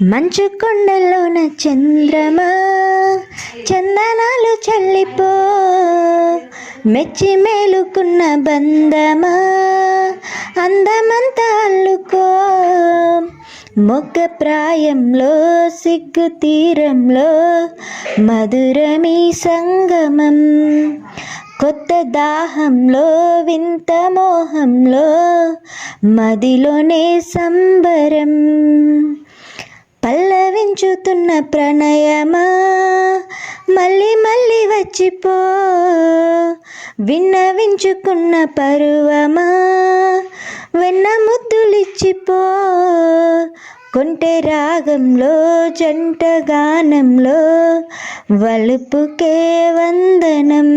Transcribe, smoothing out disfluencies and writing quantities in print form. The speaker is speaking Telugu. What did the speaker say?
మంచు కొండల్లోన చంద్రమా చందనాలు చల్లిపో, మెచ్చి మేలుకున్న బంధమా అందమంతా అల్లుకో. మొగ్గ ప్రాయంలో సిగ్గు తీరంలో మధురమీ సంగమం, కొత్త దాహంలో వింత మోహంలో మదిలోనే సంబరం. పల్లవించుతున్న ప్రణయమా మళ్ళీ మళ్ళీ వచ్చిపో, విన్నవించుకున్న పరువమా వెన్న ముద్దులిచ్చిపో. కొంటె రాగంలో జంట గానంలో వలుపుకే వందనం.